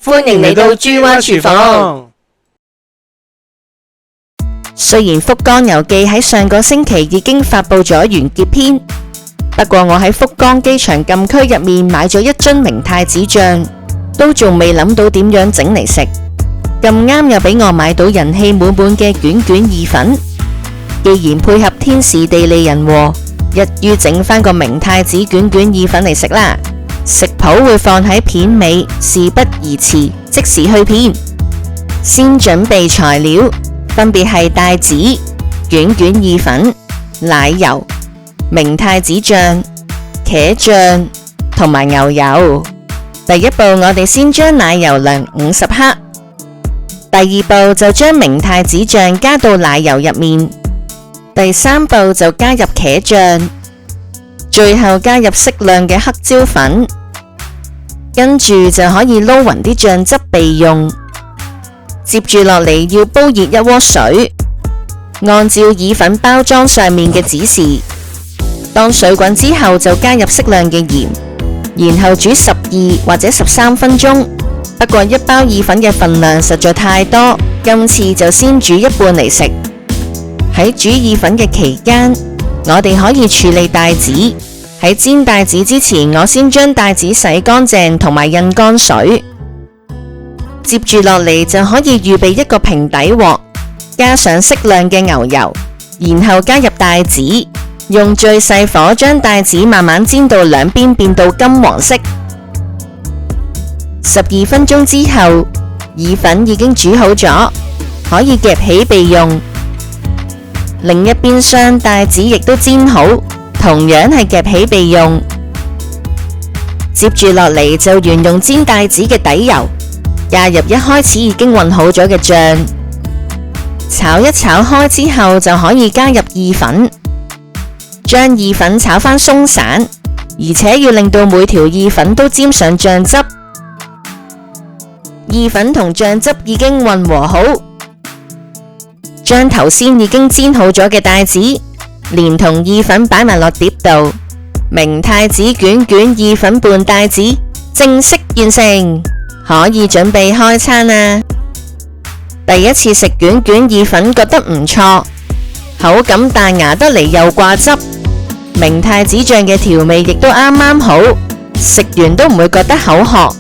歡迎嚟到豬蛙廚房。雖然福岡遊記喺上個星期已經發佈咗完結篇，不過我喺福岡機場禁區入面買咗一樽明太子醬，都仲未諗到點樣整嚟食。咁啱又俾我買到人氣滿滿嘅卷卷意粉，既然配合天時地利人和，一於整返個明太子卷卷意粉嚟食啦。食譜會放喺片尾，事不宜遲，即時去片。先準備材料，分別係帶子、卷卷意粉、奶油、明太子醬、茄醬同埋牛油。第一步，我哋先將奶油量50克。第二步就將明太子醬加到奶油入面。第三步就加入茄醬，最後加入適量嘅黑椒粉，跟住就可以撈勻啲醬汁備用。接住落嚟要煲熱一鍋水，按照意粉包裝上面嘅指示，當水滾之後就加入適量嘅鹽，然後煮12或者13分鐘。不過一包意粉嘅份量實在太多，今次就先煮一半嚟食。喺煮意粉嘅期間，我哋可以處理帶子。喺煎帶子之前，我先將帶子洗乾淨同埋印乾水。接住落嚟就可以預備一個平底鑊，加上適量嘅牛油，然後加入帶子，用最細火將帶子慢慢煎到兩邊變到金黃色。12分鐘之後，意粉已經煮好咗，可以夾起備用。另一邊廂帶子亦都煎好，同樣係夾起備用。接住落嚟就沿用煎帶子嘅底油，加入一開始已經混好咗嘅醬，炒一炒開之後就可以加入意粉，將意粉炒返鬆散，而且要令到每條意粉都沾上醬汁。意粉同醬汁已經混和好，將頭先已經煎好咗嘅帶子連同意粉擺埋落碟度，明太子卷卷意粉拌帶子正式完成，可以準備開餐啦。第一次食卷卷意粉覺得唔錯，口感彈牙得嚟又掛汁，明太子醬嘅調味亦都啱啱好，食完都唔會覺得口渴。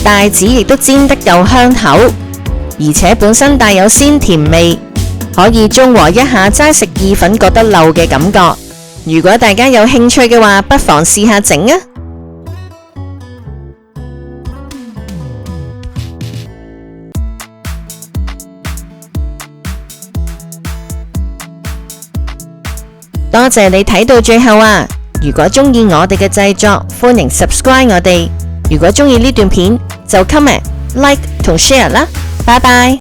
帶子亦都煎得又香口，而且本身帶有鮮甜味，可以中和一下齋食意粉覺得漏嘅感覺。如果大家有興趣嘅話，不妨試下整啊！多謝你睇到最後啊！如果鍾意我哋嘅製作，歡迎 subscribe 我哋。如果鍾意呢段片，就 comment、like 同 share 啦，拜拜。